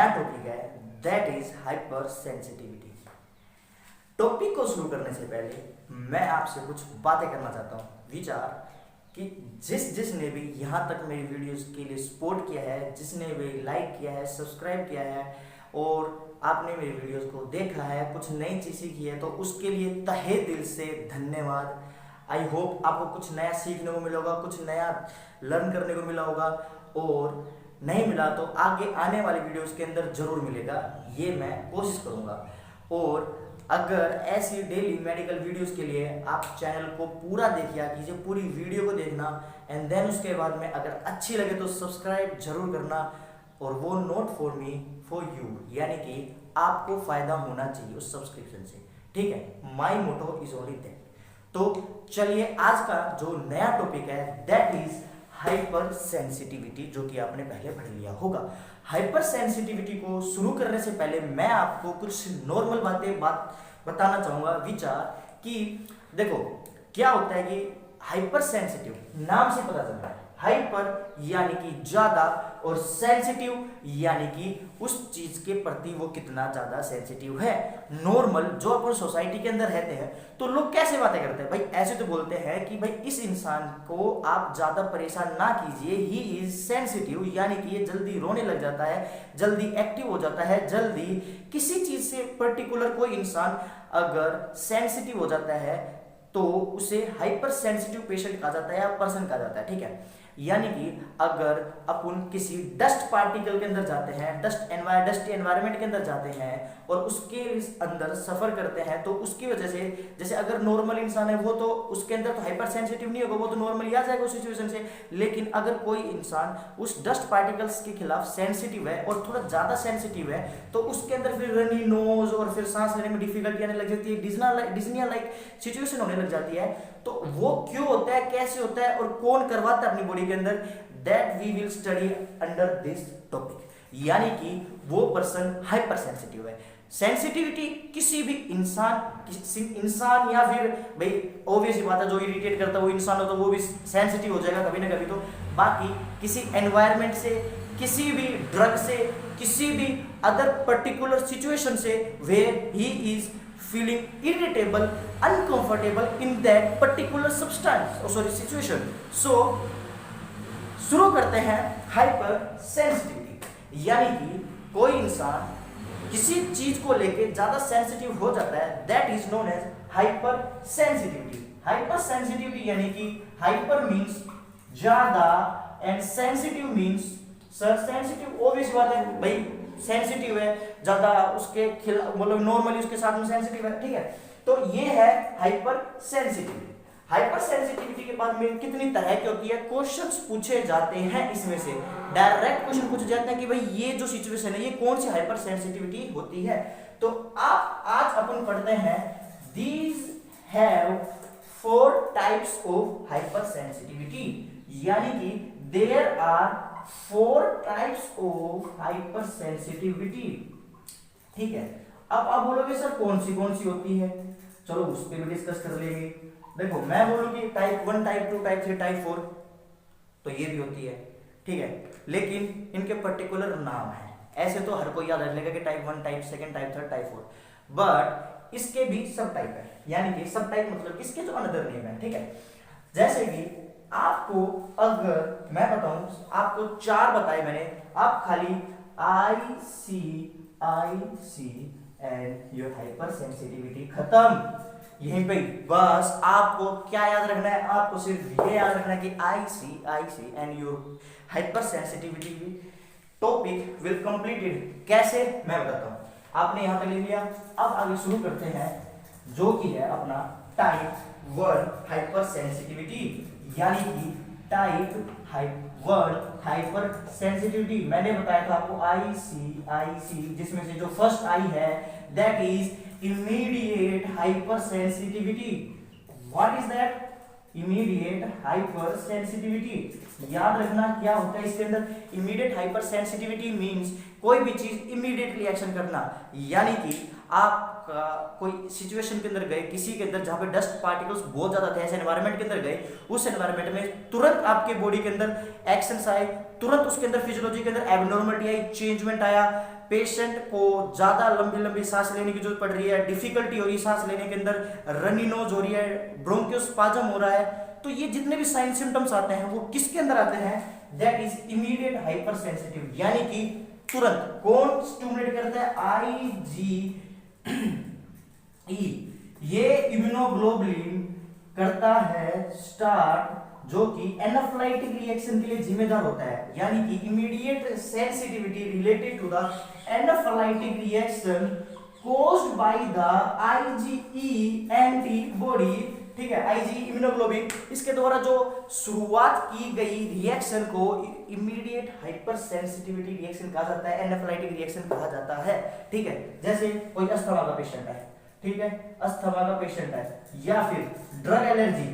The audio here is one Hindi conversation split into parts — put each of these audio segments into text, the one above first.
नया टॉपिक है, that is hyper sensitivity. Topic को शुरू करने से पहले मैं आपसे कुछ बातें करना चाहता हूँ, विचार कि जिसने भी यहाँ तक मेरी वीडियोस के लिए सपोर्ट किया है, जिसने भी लाइक किया है, सब्सक्राइब किया है और आपने मेरी वीडियोस को देखा है, कुछ नई चीज़ सीखी है, तो उसके लिए तहे दिल से धन्यवाद। आई होप आपको कुछ नया सीखने को मिला होगा, कुछ नया लर्न करने को मिला होगा, और नहीं मिला तो आगे आने वाली वीडियोस के अंदर जरूर मिलेगा, ये मैं कोशिश करूँगा। और अगर ऐसी डेली मेडिकल वीडियोस के लिए आप चैनल को पूरा देखिए कीजिए, पूरी वीडियो को देखना, एंड देन उसके बाद में अगर अच्छी लगे तो सब्सक्राइब जरूर करना, और वो not for me for you, यानी कि आपको फायदा होना चाहिए उस सब्सक्रिप्शन से, ठीक है। माई मोटो इज ओनली दैट। तो चलिए आज का जो नया टॉपिक है दैट इज हाइपर सेंसिटिविटी, जो कि आपने पहले पढ़ लिया होगा। हाइपर सेंसिटिविटी को शुरू करने से पहले मैं आपको कुछ नॉर्मल बातें बताना चाहूंगा, विचार कि देखो क्या होता है कि हाइपर सेंसिटिव नाम से पता चलता है, हाइपर यानी कि ज्यादा और सेंसिटिव यानी कि उस चीज के प्रति वो कितना ज्यादा सेंसिटिव है। नॉर्मल जो अपन सोसाइटी के अंदर रहते हैं तो लोग कैसे बातें करते हैं भाई, ऐसे तो बोलते हैं कि भाई इस इंसान को आप ज्यादा परेशान ना कीजिए, ही इज सेंसिटिव, यानी कि ये जल्दी रोने लग जाता है, जल्दी एक्टिव हो जाता है, जल्दी किसी चीज से पर्टिकुलर कोई इंसान अगर सेंसिटिव हो जाता है तो उसे हाइपर सेंसिटिव पेशेंट कहा जाता है या पर्सन कहा जाता है, ठीक है। यानी कि अगर अपन किसी डस्ट पार्टिकल के अंदर जाते हैं, डस्ट एनवायरनमेंट के अंदर जाते हैं और उसके अंदर सफर करते हैं, तो उसकी वजह से जैसे अगर नॉर्मल इंसान है वो तो उसके अंदर तो हाइपर सेंसिटिव नहीं होगा, वो तो नॉर्मली आ जाएगा उस सिचुएशन से। लेकिन अगर कोई इंसान उस डस्ट पार्टिकल्स के खिलाफ सेंसिटिव है और थोड़ा ज्यादा सेंसिटिव है तो उसके अंदर फिर रनी नोज और फिर सांस लेने में डिफिकल्टी आने लग जाती है, डिस्निया लाइक सिचुएशन होने लग जाती है। तो वो क्यों होता है, कैसे होता है और कौन करवाता है अपनी बॉडी के अंदर, that we will study under this topic. यानी कि वो पर्सन हाइपर सेंसिटिव है। सेंसिटिविटी किसी भी इंसान या फिर भाई ऑब्वियस बात है, जो इरिटेट करता है वो इंसान हो तो वो भी सेंसिटिव हो जाएगा कभी ना कभी। तो बाकी किसी एनवायरनमेंट से, किसी भी ड्रग से, किसी भी अदर पर्टिकुलर सिचुएशन से where he is feeling irritable, uncomfortable in that particular situation. So शुरू करते हैं हाइपर सेंसिटिविटी, यानी कि कोई इंसान किसी चीज को लेके ज्यादा सेंसिटिव हो जाता है, that is known as hyper sensitivity. Hyper sensitivity यानी कि हाइपर मींस ज्यादा and sensitive means, sir sensitive obvious बात है भाई, सेंसिटिव है ज्यादा, उसके खिलाफ मतलब नॉर्मली उसके साथ में सेंसिटिव है, ठीक है। तो ये है हाइपर सेंसिटिविटी। हाइपर सेंसिटिविटी के बाद में कितनी तरह की होती है, क्वेश्चंस पूछे जाते हैं इसमें से, डायरेक्ट क्वेश्चन पूछे जाते हैं कि भाई ये जो सिचुएशन है ये कौन सी हाइपर सेंसिटिविटी होती है। तो आप आज अपन पढ़ते हैं these have 4 types of hyper sensitivity, यानी कि there are 4 types of hyper sensitivity, ठीक है। अब आप बोलोगे सर कौन सी होती है, चलो उस पर भी डिस्कस कर लेंगे। देखो मैं बोलूंगी टाइप 1, टाइप 2, टाइप 3, टाइप 4, तो ये भी होती है, ठीक है। लेकिन इनके पर्टिकुलर नाम है, ऐसे तो हर कोई याद रख लेगा कि type 1, type 2, type 3, type 4, but इसके भी सब टाइप है, यानी कि सब टाइप मतलब इसके जो अनदर नेम है, ठीक है। जैसे कि आपको अगर मैं बताऊं, आपको 4 बताए मैंने, आप खाली आई see and your hyper sensitivity खत्म, यहीं पे बस आपको क्या याद रखना है, आपको सिर्फ ये याद रखना है कि I see and your hypersensitivity topic will completed. कैसे मैं बताता हूं, आपने यहां तक लिख लिया। अब आगे शुरू करते हैं जो कि है अपना टाइप 1 हाइपर सेंसिटिविटी, यानी कि टाइप 1 हाइपर सेंसिटिविटी। मैंने बताया था आपको आई सी, जिसमें से जो फर्स्ट आई है that is immediate hyper sensitivity. What is that? Immediate hyper sensitivity. याद रखना क्या होता है इसके अंदर, इमीडिएट हाइपर सेंसिटिविटी मीन्स कोई भी चीज इमीडिएटली एक्शन करना, यानी कि आप कोई सिचुएशन के अंदर गए, किसी के अंदर जहां पे डस्ट पार्टिकल्स बहुत ज्यादा थे, ऐसे एनवायरनमेंट के अंदर गए, उस एनवायरनमेंट में तुरंत आपके बॉडी के अंदर एक्शंस आए, तुरंत उसके अंदर फिजियोलॉजी के अंदर एबनॉर्मलिटी आई, चेंजमेंट आया, पेशेंट को ज्यादा लंबी लंबी सांस लेने की जरूरत पड़ रही है, डिफिकल्टी हो रही है सांस लेने के अंदर, रनी नोज हो रही है, ब्रोंकियोस्पाज्म हो रहा है, तो ये जितने भी साइन सिम्टम्स आते हैं वो किसके अंदर आते हैं? That is immediate hyper sensitive, यानी कि तुरंत कौन स्टिमुलेट करता है? आईजी ये इम्यूनोग्लोबुलिन करता है स्टार्ट, जो कि एनाफिलाइटिक रिएक्शन के लिए जिम्मेदार होता है, यानी कि immediate sensitivity related to the anaphylactic reaction caused by the IgE antibody, ठीक है, आईजी इम्यूनोग्लोबिन, इसके द्वारा जो शुरुआत की गई रिएक्शन को इमीडिएट हाइपर सेंसिटिविटी रिएक्शन कहा जाता है, एनाफिलाइटिक रिएक्शन कहा जाता है, ठीक है। जैसे कोई अस्थमा का पेशेंट है, ठीक है, अस्थमा का पेशेंट है, या फिर ड्रग एलर्जी,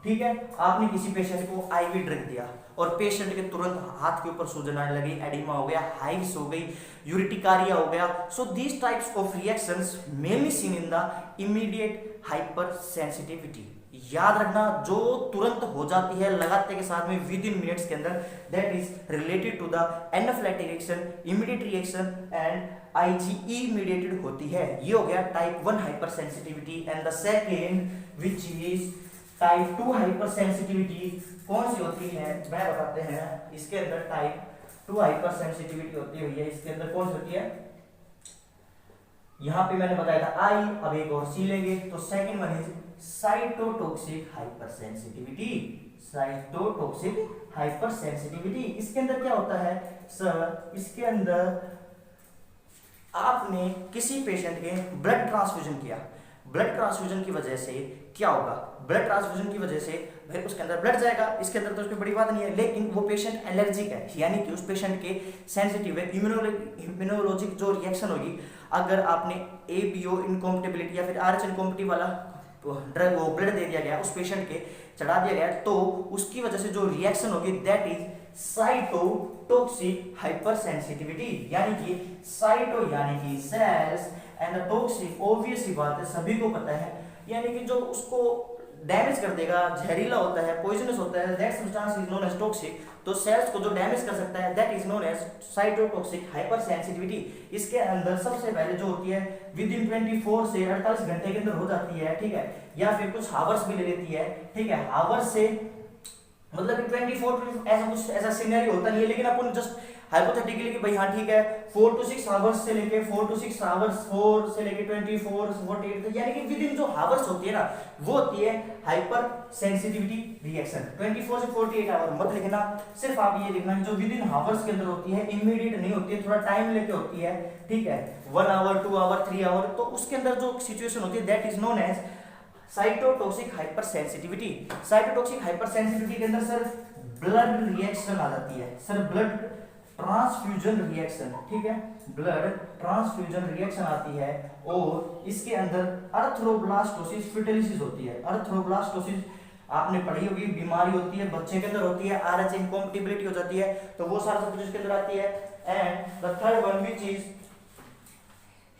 ठीक है, आपने किसी पेशेंट को आईवी ड्रग दिया और पेशेंट के तुरंत हाथ के ऊपर सूजन आने लगी, एडिमा हो गया, हाइव्स हो गई, यूरिटिकारिया हो गया, so these types of reactions mainly seen in the immediate hyper sensitivity. याद रखना, जो तुरंत हो जाती है लगाते के साथ में विद इन मिनट्स के अंदर, that is related to the anaphylactic reaction, immediate reaction and IgE mediated होती है। ये हो गया type 1 hypersensitivity. And the second which is type 2 hypersensitivity कौन सी होती है मैं बताते हैं। इसके अंदर टाइप 2 हाइपर सेंसिटिविटी होती हुई है, इसके अंदर कौन सी होती है? यहां पे मैंने बताया था आई, अब एक और सी लेंगे, तो second one is cytotoxic hyper sensitivity. Cytotoxic hyper sensitivity, इसके अंदर क्या होता है सर? इसके अंदर आपने किसी पेशेंट के ब्लड ट्रांसफ्यूजन किया, ब्लड ट्रांसफ्यूजन की वजह से क्या होगा? ब्लड ट्रांसफ्यूजन की वजह से भाई उसके अंदर ब्लड जाएगा, इसके अंदर तो उसकी बड़ी बात नहीं है, लेकिन वो पेशेंट एलर्जिक है, यानी कि उस पेशेंट के सेंसिटिव है, इम्यूनोलॉजिक जो रिएक्शन होगी, अगर आपने एबीओ इनकॉम्पेटिबिलिटी या फिर आरएच इनकॉम्पेटिबिलिटी वाला ड्रग वो ब्लड दे दिया गया, उस पेशेंट के चढ़ा दिया गया, तो उसकी वजह से जो रिएक्शन होगी that is cytotoxic hyper sensitivity, यानी कि साइटो यानी कि सेल्स एंड टॉक्सिक, ऑब्वियस ही बात है, सभी को पता है, यानी कि जो उसको डैमेज कर देगा, जहरीला होता है, पॉइजनस होता है, that substance is known as toxic. तो सेल्स को जो डैमेज कर सकता है that is known as cytotoxic hyper sensitivity. इसके अंदर सबसे पहले जो होती है विद इन 24 से 48 घंटे के अंदर हो जाती है, ठीक है, या फिर कुछ हावर्स भी ले लेती है, ठीक है, हावर्स से मतलब 24 ऐसा कुछ ऐसा सिनेरियो होता नहीं है, लेकिन अपन जस्ट हाइपोथेटिकली कि भाई हाँ ठीक है 4 to 6 आवर्स से लेके 4 to 6 आवर्स 4 से लेके 24 48, यानी कि विद इन जो आवर्स होती है ना वो होती है हाइपर सेंसिटिविटी रिएक्शन। 24 से 48 आवर मत लिखना, सिर्फ आप ये लिखना जो विद इन आवर्स के अंदर होती है, इमीडिएट नहीं होती है, थोड़ा टाइम लेके होती है, ठीक है, 1 आवर 2 आवर 3 आवर, तो उसके अंदर जो सिचुएशन होती है that is known as cytotoxic hyper sensitivity. Cytotoxic hyper sensitivity के अंदर सर ब्लड रिएक्शन आ जाती है, सर ब्लड ट्रांसफ्यूजन रिएक्शन, ठीक है, ब्लड ट्रांसफ्यूजन रिएक्शन आती है, और इसके अंदर अर्थ्रोब्लास्टोसिस फिटलिसिस होती है। अर्थ्रोब्लास्टोसिस आपने पढ़ी होगी, बीमारी होती है, बच्चे के अंदर होती है, आरएच इनकॉम्पेटिबिलिटी हो जाती है, तो वो सारा सब कुछ इसके अंदर आती है। And the third one which is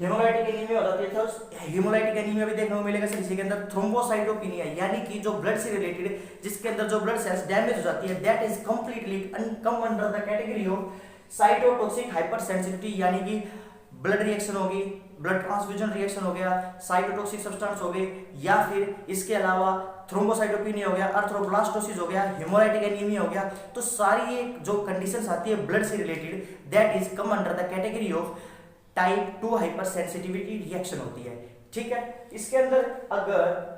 haemolytic anaemia हो जाती है। तो हेमोलाइटिक एनीमिया भी देखने को मिलेगा सर इसी के अंदर। थ्रोम्बोसाइटोपिनिया, यानी कि जो ब्लड से रिलेटेड जिसके अंदर जो ब्लड सेल्स डैमेज हो जाती है that is completely come under the category of cytotoxic hyper sensitivity, यानी कि ब्लड रिएक्शन होगी, ब्लड ट्रांसफ्यूजन रिएक्शन हो गया, साइटोटॉक्सिक सब्सटेंस हो गए, या फिर इसके अलावा थ्रोम्बोसाइटोपिनिया हो गया, अर्थ्रोब्लास्टोसिस हो गया, हेमोलाइटिक एनीमिया हो गया, तो सारी ये जो कंडीशंस आती है ब्लड से related that is come under the category of type 2 hyper sensitivity reaction होती है, ठीक है। इसके अंदर अगर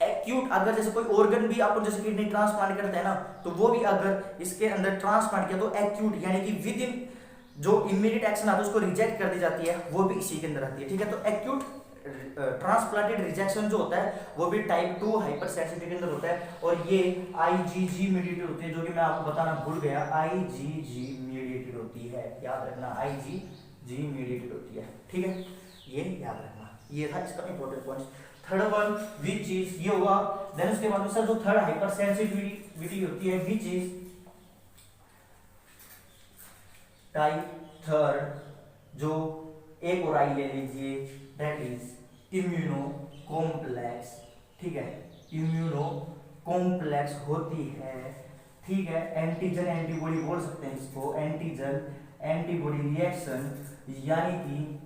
एक्यूट, अगर जैसे कोई ऑर्गन भी अपन जैसे किडनी ट्रांसप्लांट करते हैं ना, तो वो भी अगर इसके अंदर ट्रांसप्लांट किया तो एक्यूट यानी कि विद इन जो इमीडिएट एक्शन आता है उसको रिजेक्ट कर दी जाती है, वो भी इसी के अंदर आती है, ठीक है। तो एक्यूट ट्रांसप्लांटेड रिजेक्शन जो होता है वो भी टाइप 2 हाइपर सेंसिटिविटी के अंदर होता है, और ये आईजीजी मीडिएटेड होती है, जो कि मैं आपको बताना भूल गया, आईजीजी मीडिएटेड होती है, याद रखना, आईजीजी मीडिएटेड होती है, ठीक है, ये याद रखना, ये था इसका important point. Third one which is ये हुआ, देन उसके बाद में सर जो थर्ड हाइपर सेंसिटिविटी होती है विच इज टाइप थर्ड जो एक और आई ले लीजिए, दैट इज इम्यूनो कॉम्प्लेक्स, ठीक है, इम्यूनो कॉम्प्लेक्स होती है, ठीक है। एंटीजन एंटीबॉडी बोल सकते हैं इसको, एंटीजन एंटीबॉडी रिएक्शन, यानी कि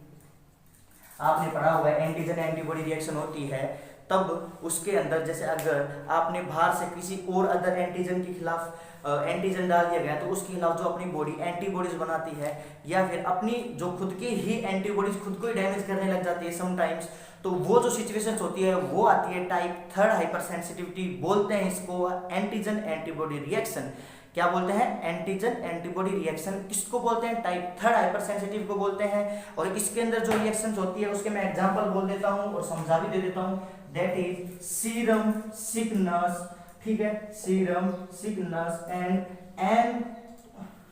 आपने पढ़ा हुआ है एंटीजन एंटीबॉडी रिएक्शन होती है तब उसके अंदर, जैसे अगर आपने बाहर से किसी और अदर एंटीजन के खिलाफ एंटीजन डाल दिया गया तो उसके खिलाफ जो अपनी बॉडी एंटीबॉडीज बनाती है, या फिर अपनी जो खुद की ही एंटीबॉडीज खुद को ही डैमेज करने लग जाती है समटाइम्स, तो वो जो सिचुएशंस होती है वो आती है टाइप थर्ड हाइपर सेंसिटिविटी, बोलते हैं इसको एंटीजन एंटीबॉडी रिएक्शन। क्या बोलते हैं? Antigen antibody reaction. किसको बोलते हैं? टाइप थर्ड हाइपर सेंसिटिव को बोलते हैं। और इसके अंदर जो रिएक्शंस होती है उसके मैं एग्जांपल बोल देता हूं और समझा भी दे देता हूं, दैट इज सीरम सिकनेस, ठीक है, सीरम सिकनेस एंड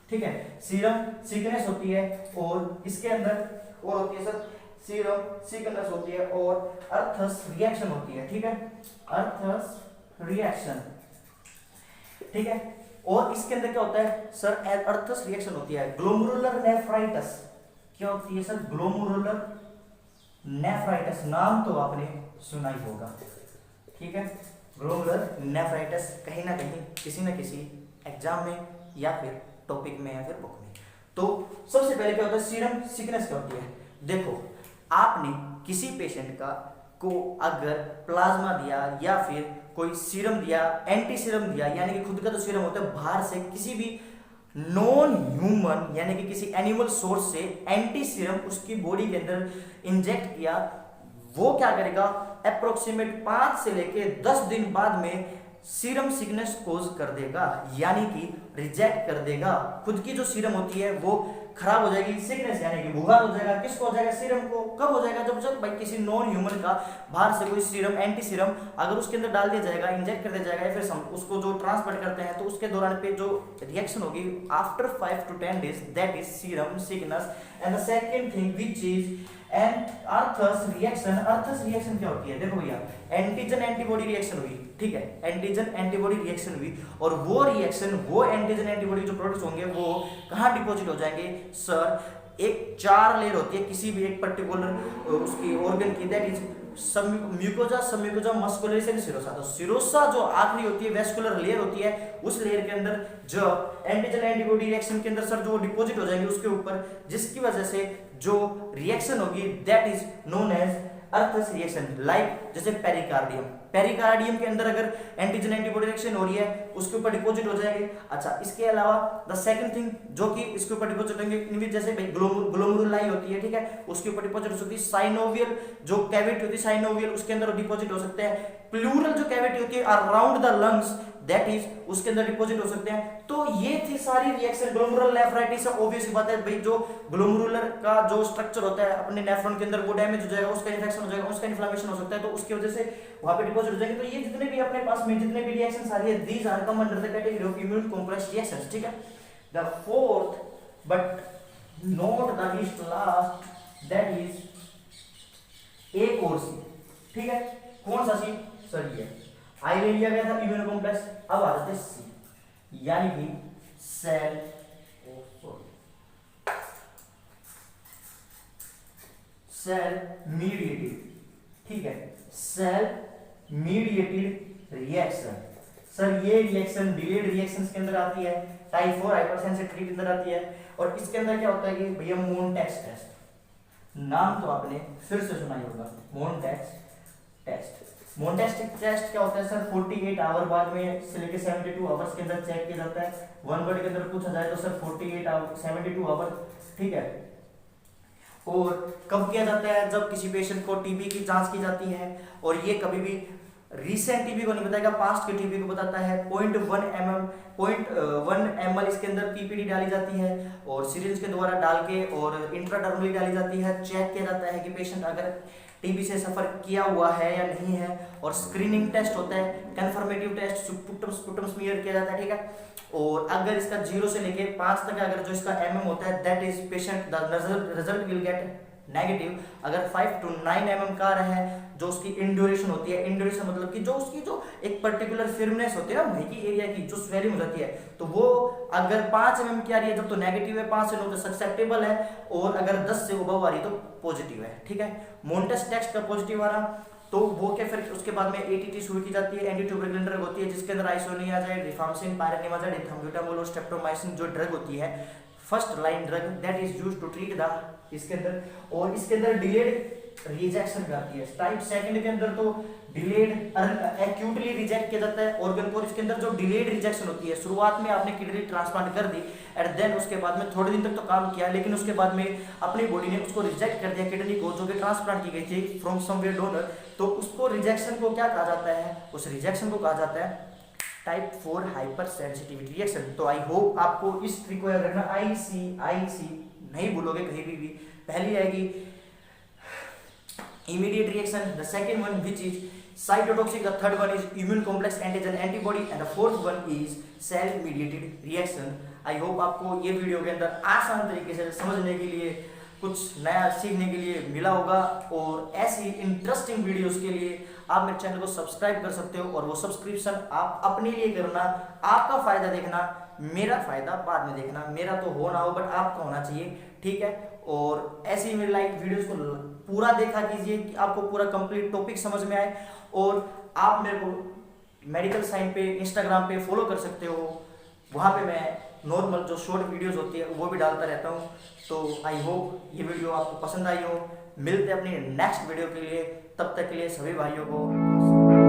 ठीक है, सीरम सिकनेस होती है, और इसके अंदर और होती है सर सीरम सिकनेस होती है और अर्थस रिएक्शन होती है, ठीक है, अर्थस रिएक्शन, ठीक है। और इसके अंदर क्या होता है सर? अर्थस रिएक्शन होती है ग्लोमेरुलर नेफ्राइटिस। क्या होती है सर? ग्लोमेरुलर नेफ्राइटिस, नाम तो आपने सुना ही होगा, ठीक है। ग्लोमेरुलर नेफ्राइटिस कहीं ना कहीं किसी न किसी एग्जाम में या फिर टॉपिक में या फिर बुक में। तो सबसे पहले क्या होता है? सीरम सिकनेस क्या होती है? देखो, आपने किसी पेशेंट का को अगर प्लाज्मा दिया या फिर कोई सीरम दिया, एंटी सीरम दिया, यानी कि खुद का तो सीरम होता है, बाहर से किसी भी नॉन ह्यूमन यानी कि किसी एनिमल सोर्स से एंटी सीरम उसकी बॉडी के अंदर इंजेक्ट किया, वो क्या करेगा? अप्रोक्सीमेट 5 से लेके 10 दिन बाद में सीरम सिकनेस कोज कर देगा, यानी कि रिजेक्ट कर देगा। खुद की जो सीरम होती है वो खराब हो जाएगी, सिकनेस यानी कि बुखार हो जाएगा। किसको हो जाएगा? सीरम को। कब हो जाएगा? जब भाई किसी नॉन ह्यूमन का बाहर से कोई सीरम एंटी सीरम अगर उसके अंदर डाल दिया जाएगा, इंजेक्ट कर दिया जाएगा, या फिर उसको जो ट्रांसपोर्ट करते हैं तो उसके दौरान पे जो रिएक्शन होगी after 5 to 10 days, that is serum sickness. And the second thing which is and earth's reaction. Earth's reaction क्या होती है? देखो भैया, एंटीजन एंटीबॉडी रिएक्शन हुई, ठीक है, एंटीजन एंटीबॉडी रिएक्शन हुई, और वो रिएक्शन, वो एंटीजन एंटीबॉडी जो प्रोडक्ट्स होंगे वो कहाँ डिपॉजिट हो जाएंगे सर? एक 4 लेयर होती है किसी भी एक पर्टिकुलर उसकी ऑर्गन की, that is mucosa, submucosa, muscularis and serosa. तो सिरोसा जो आखिरी होती है वेस्कुलर लेयर होती है, उस लेयर के अंदर जो एंटीजन एंटीबॉडी रिएक्शन के अंदर सर जो डिपॉजिट हो जाएंगे उसके ऊपर, जिसकी वजह से जो रिएक्शन होगी that is known as Arthus reaction. Like जैसे पेरिकार्डियम, पेरिकार्डियम के अंदर अगर एंटीजन एंटीबॉडी रिएक्शन हो रही है उसके ऊपर डिपॉजिट हो जाएंगे। अच्छा, इसके अलावा द सेकंड थिंग जो कि इसके ऊपर डिपॉजिट होंगे, इनमें जैसे ग्लोमेरुलाई होती है, ठीक है, उसके ऊपर डिपॉजिट हो सकती है। साइनोवियल जो कैविटी होती है, साइनोवियल, उसके अंदर डिपॉजिट हो सकते हैं। प्लूरल जो कैविटी होती है around the lungs, that is उसके अंदर डिपॉजिट हो सकते हैं। तो ये थी सारी रिएक्शन। ग्लोमेरुलर नेफ्राइटिस है, ऑब्वियस बात है भाई, जो ग्लोमेरुलर का जो स्ट्रक्चर होता है अपने नेफ्रॉन के अंदर वो डैमेज हो जाएगा, उसका इन्फेक्शन हो जाएगा, उसका इन्फ्लेमेशन हो सकता है, तो उसकी वजह से वहां पे डिपॉजिट हो जाएंगे। तो ये जितने भी अपने पास में जितने भी रिएक्शंस आ रही है, these are come under the category of immune complex reactions, ठीक है। The fourth but not the least last, that is एक और सी, ठीक है। कौन सा सी सर? ये आई ले लिया गया था इम्यून कॉम्प्लेक्स, अब आ जाते हैं सी, यानी कि सेल सेल मीडिएटेड, ठीक है, सेल मीडिएटेड रिएक्शन। सर ये रिएक्शन डिलेड रिएक्शंस के अंदर आती है, टाइप 4 हाइपरसेंसिटिविटी के अंदर आती है। और इसके अंदर क्या होता है कि भैया मोनटेक्स टेस्ट, नाम तो आपने फिर से सुना ही होगा, मोनटेक्स टेस्ट। मोनटेक्स टेस्ट क्या होता है सर? 48 आवर बाद में से लेकर 72 आवर्स के अंदर चेक किया जाता है। वन वर्ड के अंदर पूछा जाए तो सर 48 आवर 72 आवर, ठीक है। और कब किया जाता है? जब किसी पेशेंट को टीबी की जांच की जाती है, और ये कभी भी रीसेंट टीबी को नहीं बताएगा, पास्ट के टीबी को बताता है। 0.1 ml इसके अंदर पीपीडी डाली जाती है और सिरिंज के द्वारा डाल के और इंट्राडर्मली डाली जाती है। चेक किया जाता है कि पेशेंट अगर टीबी से सफर किया हुआ है या नहीं है, और स्क्रीनिंग टेस्ट होता है, कंफर्मेटिव टेस्ट, स्पुटम स्मीयर किया जाता है, ठीक है। और अगर इसका 0 से लेके 5 तक अगर जो इसका mm होता है, that is patient the result will get negative. अगर 5 to 9 mm कार है, जो उसकी इंड्यूरेशन होती है, इंड्यूरेशन मतलब कि जो उसकी जो एक पर्टिकुलर फिरनेस होती है ना वही की एरिया की जो स्वेलिंग हो जाती है, तो वो अगर 5 mm की आ रही है जब तो नेगेटिव है, 5 से 9 तो ससेप्टेबल है, और अगर 10 से अबव आ रही है तो पॉजिटिव है। ठीक है, मोन्टेस टेक्स्ट का पॉजिटिव आ रहा तो वो क्या, फिर उसके बाद में एटीटी शुरू की जाती है, एंटी ट्यूबरकुलर ड्रग होती है जिसके अंदर आइसोनियाजाइड, रिफाम्पिसिन, पायरेनिमाइड, इथाम्बुटामोल और स्ट्रेप्टोमाइसिन जो ड्रग होती है, first line drug that is used to treat the, इसके अंदर, और इसके अंदर डिलेड रिजेक्शन भी आती है। टाइप सेकंड के अंदर तो डिलेड एक्यूटली रिजेक्ट किया जाता है ऑर्गन को, इसके अंदर जो डिलेड रिजेक्शन होती है, शुरुआत में आपने किडनी ट्रांसप्लांट कर दी एंड देन उसके बाद में थोड़े दिन तक तो काम किया, लेकिन उसके बाद में अपनी बॉडी ने उसको रिजेक्ट कर दिया किडनी को जो कि ट्रांसप्लांट की गई थी फ्रॉम समवेयर डोनर, तो उसको रिजेक्शन को क्या कहा जाता है, उस रिजेक्शन को कहा जाता है टाइप 4 हाइपर सेंसिटिविटी रिएक्शन। तो आई होप आपको इस ट्रिक को याद रखना, आई सी नहीं भूलोगे कहीं भी। पहली आएगी immediate reaction, the second one which is cytotoxic, the third one is immune complex antigen antibody and the fourth one is cell mediated reaction। I hope आपको ये वीडियो के अंदर आसान तरीके से समझने के लिए, कुछ नया सीखने के लिए मिला होगा, और ऐसी इंटरेस्टिंग वीडियोस के लिए आप मेरे चैनल को सब्सक्राइब कर सकते हो, और वो सब्सक्रिप्शन आप अपने लिए करना, आपका फायदा देखना, मेरा फायदा बाद में देखना, मेरा तो हो ना हो बट आपका होना चाहिए। ठीक है, और ऐसे ही मेरे लाइक वीडियोस को पूरा देखा कीजिए कि आपको पूरा कंप्लीट टॉपिक समझ में आए, और आप मेरे को मेडिकल साइंस पे इंस्टाग्राम पे फॉलो कर सकते हो, वहाँ पे मैं नॉर्मल जो शॉर्ट वीडियोस होती है वो भी डालता रहता हूँ। तो आई होप ये वीडियो आपको पसंद आई हो। मिलते हैं अपनी नेक्स्ट वीडियो के लिए, तब तक के लिए सभी भाइयों को